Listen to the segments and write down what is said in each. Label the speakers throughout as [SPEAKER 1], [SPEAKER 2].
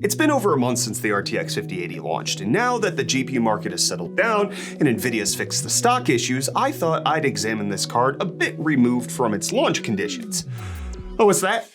[SPEAKER 1] It's been over a month since the RTX 5080 launched, and now that the GPU market has settled down and Nvidia's fixed the stock issues, I thought I'd examine this card a bit removed from its launch conditions. Oh, what's that?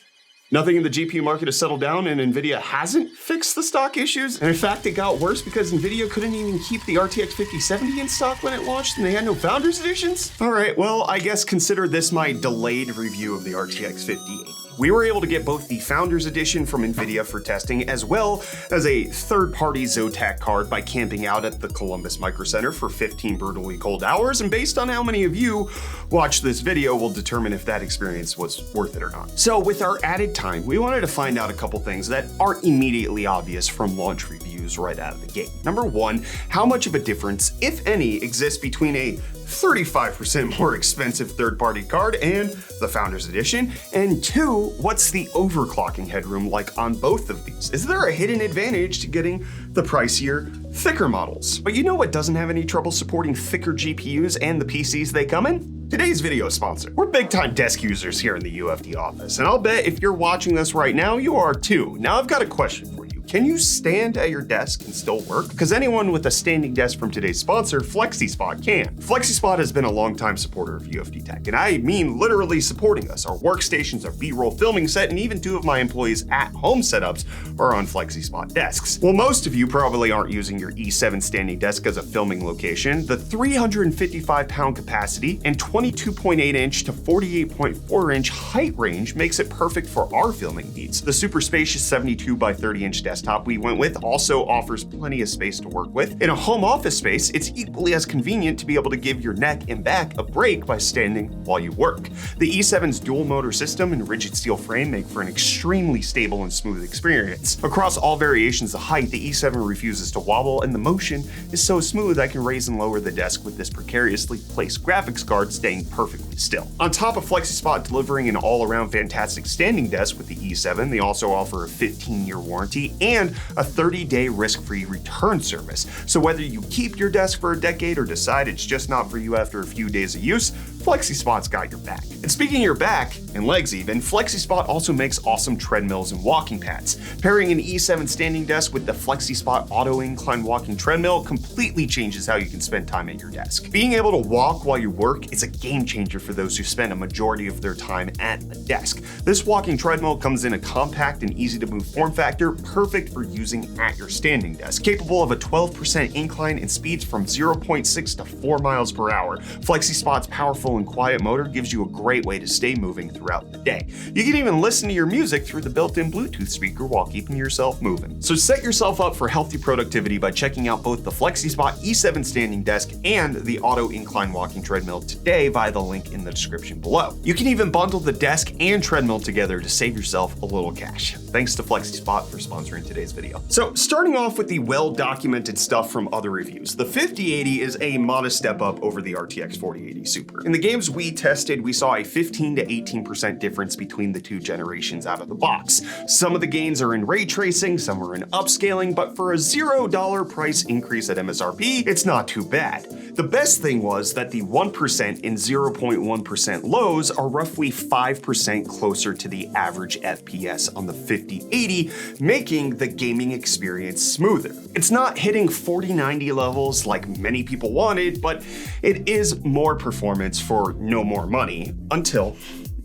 [SPEAKER 1] Nothing in the GPU market has settled down and Nvidia hasn't fixed the stock issues? And in fact, it got worse because Nvidia couldn't even keep the RTX 5070 in stock when it launched and they had no Founders Editions? Alright, well, I guess consider this my delayed review of the RTX 5080. We were able to get both the Founders Edition from Nvidia for testing, as well as a third-party Zotac card by camping out at the Columbus Micro Center for 15 brutally cold hours, and based on how many of you watch this video, we'll determine if that experience was worth it or not. So with our added time, we wanted to find out a couple things that aren't immediately obvious from launch reviews right out of the gate. Number one, how much of a difference, if any, exists between a 35% more expensive third-party card and the Founders Edition? And two, what's the overclocking headroom like on both of these? Is there a hidden advantage to getting the pricier, thicker models? But you know what doesn't have any trouble supporting thicker GPUs and the PCs they come in? Today's video sponsor. We're big-time desk users here in the UFD office, and I'll bet if you're watching this right now, you are too. Now I've got a question for you. Can you stand at your desk and still work? Because anyone with a standing desk from today's sponsor, FlexiSpot, can. FlexiSpot has been a longtime supporter of UFD Tech, and I mean literally supporting us. Our workstations, our B-roll filming set, and even two of my employees' at-home setups are on FlexiSpot desks. Well, most of you probably aren't using your E7 standing desk as a filming location. The 355-pound capacity and 22.8-inch to 48.4-inch height range makes it perfect for our filming needs. The super spacious 72 by 30-inch desktop we went with also offers plenty of space to work with. In a home office space, it's equally as convenient to be able to give your neck and back a break by standing while you work. The E7's dual motor system and rigid steel frame make for an extremely stable and smooth experience. Across all variations of height, the E7 refuses to wobble, and the motion is so smooth I can raise and lower the desk with this precariously placed graphics card staying perfectly still. On top of FlexiSpot delivering an all-around fantastic standing desk with the E7, they also offer a 15-year warranty and a 30-day risk-free return service. So whether you keep your desk for a decade or decide it's just not for you after a few days of use, FlexiSpot's got your back. And speaking of your back, and legs even, FlexiSpot also makes awesome treadmills and walking pads. Pairing an E7 standing desk with the FlexiSpot auto incline walking treadmill completely changes how you can spend time at your desk. Being able to walk while you work is a game changer for those who spend a majority of their time at a desk. This walking treadmill comes in a compact and easy to move form factor, perfect for using at your standing desk. Capable of a 12% incline and speeds from 0.6 to 4 miles per hour, FlexiSpot's powerful and quiet motor gives you a great way to stay moving throughout the day. You can even listen to your music through the built-in Bluetooth speaker while keeping yourself moving. So set yourself up for healthy productivity by checking out both the FlexiSpot E7 standing desk and the auto incline walking treadmill today via the link in the description below. You can even bundle the desk and treadmill together to save yourself a little cash. Thanks to FlexiSpot for sponsoring today's video. So starting off with the well-documented stuff from other reviews, the 5080 is a modest step up over the RTX 4080 Super. In the games we tested, we saw a 15 to 18% difference between the two generations out of the box. Some of the gains are in ray tracing, some are in upscaling, but for a $0 price increase at MSRP, it's not too bad. The best thing was that the 1% and 0.1% lows are roughly 5% closer to the average FPS on the 5080, making the gaming experience smoother. It's not hitting 4090 levels like many people wanted, but it is more performance for no more money until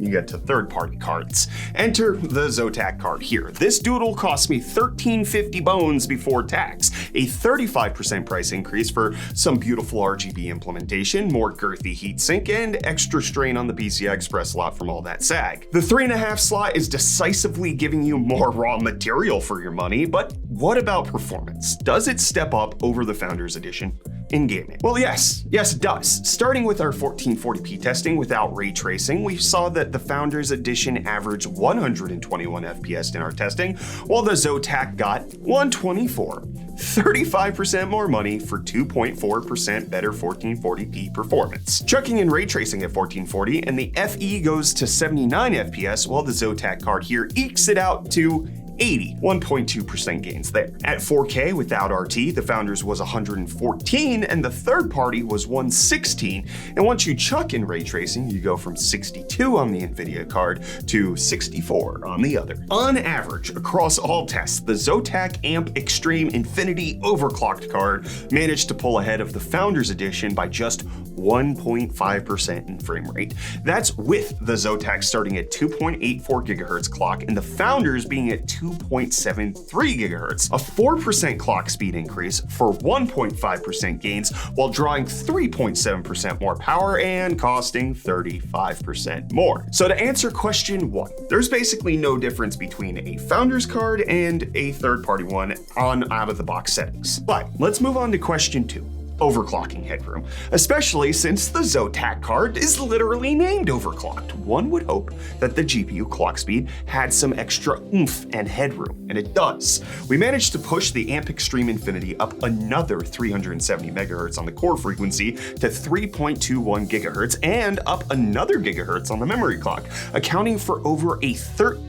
[SPEAKER 1] you get to third-party cards. Enter the Zotac card here. This doodle cost me $13.50 bones before tax, a 35% price increase for some beautiful RGB implementation, more girthy heatsink, and extra strain on the PCI Express slot from all that sag. The 3.5 slot is decisively giving you more raw material for your money, but what about performance? Does it step up over the Founders Edition in gaming? Well, yes it does. Starting with our 1440p testing without ray tracing, we saw that the Founders Edition averaged 121 FPS in our testing, while the Zotac got 124. 35% more money for 2.4% better 1440p performance. Chucking in ray tracing at 1440 and the FE goes to 79 FPS, while the Zotac card here ekes it out to 80, 1.2% gains there. At 4K without RT, the Founders was 114 and the third party was 116. And once you chuck in ray tracing, you go from 62 on the NVIDIA card to 64 on the other. On average, across all tests, the Zotac Amp Extreme Infinity overclocked card managed to pull ahead of the Founders Edition by just 1.5% in frame rate. That's with the Zotac starting at 2.84 GHz clock and the Founders being at 2.73 GHz, a 4% clock speed increase for 1.5% gains while drawing 3.7% more power and costing 35% more. So to answer question 1, there's basically no difference between a Founders card and a third-party one on out-of-the-box settings. But let's move on to question 2. Overclocking headroom, especially since the Zotac card is literally named overclocked. One would hope that the GPU clock speed had some extra oomph and headroom, and it does. We managed to push the Amp Extreme Infinity up another 370 megahertz on the core frequency to 3.21 gigahertz and up another gigahertz on the memory clock, accounting for over a 13%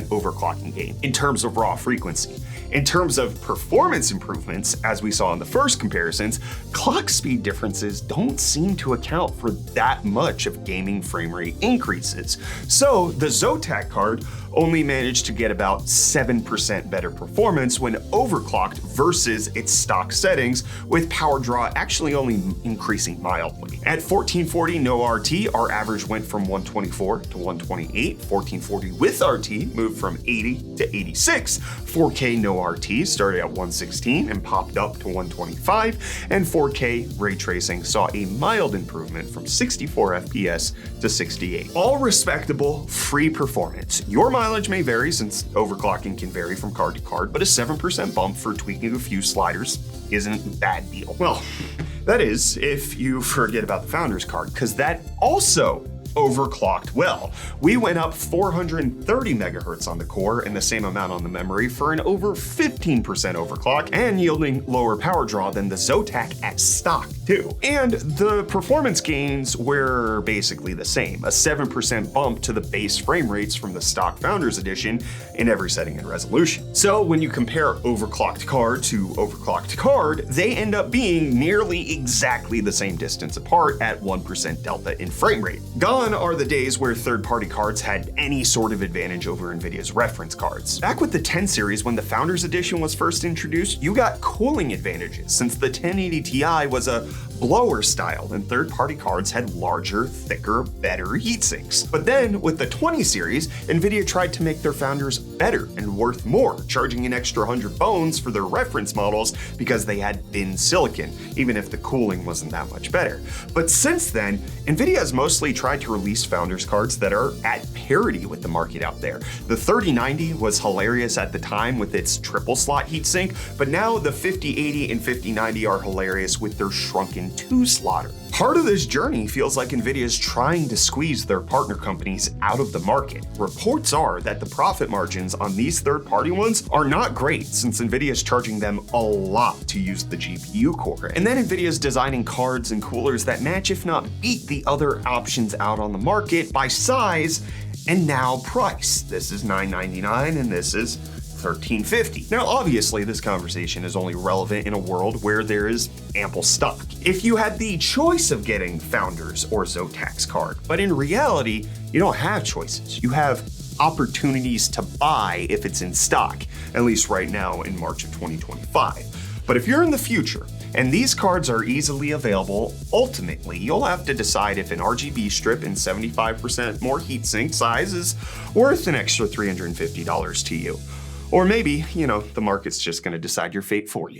[SPEAKER 1] overclocking gain in terms of raw frequency. In terms of performance improvements, as we saw in the first comparisons, clock speed differences don't seem to account for that much of gaming frame rate increases. So the Zotac card only managed to get about 7% better performance when overclocked versus its stock settings, with power draw actually only increasing mildly. At 1440 no RT, our average went from 124 to 128. 1440 with RT moved from 80 to 86. 4K no RT started at 116 and popped up to 125, and 4K ray tracing saw a mild improvement from 64 FPS to 68. All respectable, free performance. Your mileage may vary since overclocking can vary from card to card, but a 7% bump for tweaking a few sliders isn't a bad deal. Well, that is if you forget about the Founders card, because that also overclocked well. We went up 430 megahertz on the core and the same amount on the memory for an over 15% overclock and yielding lower power draw than the Zotac at stock too. And the performance gains were basically the same, a 7% bump to the base frame rates from the stock Founders Edition in every setting and resolution. So when you compare overclocked card to overclocked card, they end up being nearly exactly the same distance apart at 1% delta in frame rate. Gone are the days where third-party cards had any sort of advantage over NVIDIA's reference cards. Back with the 10 series, when the Founders Edition was first introduced, you got cooling advantages since the 1080 Ti was a blower style and third-party cards had larger, thicker, better heatsinks. But then with the 20 series, NVIDIA tried to make their Founders better and worth more, charging an extra 100 bones for their reference models because they had thin silicon, even if the cooling wasn't that much better. But since then, NVIDIA has mostly tried to release Founders cards that are at parity with the market out there. The 3090 was hilarious at the time with its triple slot heatsink, but now the 5080 and 5090 are hilarious with their shrunken 2-slotter. Part of this journey feels like NVIDIA's trying to squeeze their partner companies out of the market. Reports are that the profit margins on these third-party ones are not great since NVIDIA's charging them a lot to use the GPU core. And then NVIDIA's designing cards and coolers that match if not beat the other options out on the market by size and now price. This is $999 and this is $1350. Now, obviously, this conversation is only relevant in a world where there is ample stock. If you had the choice of getting Founders or Zotac's card, but in reality, you don't have choices. You have opportunities to buy if it's in stock, at least right now in March of 2025. But if you're in the future, and these cards are easily available, ultimately, you'll have to decide if an RGB strip and 75% more heatsink size is worth an extra $350 to you. Or maybe, the market's just going to decide your fate for you.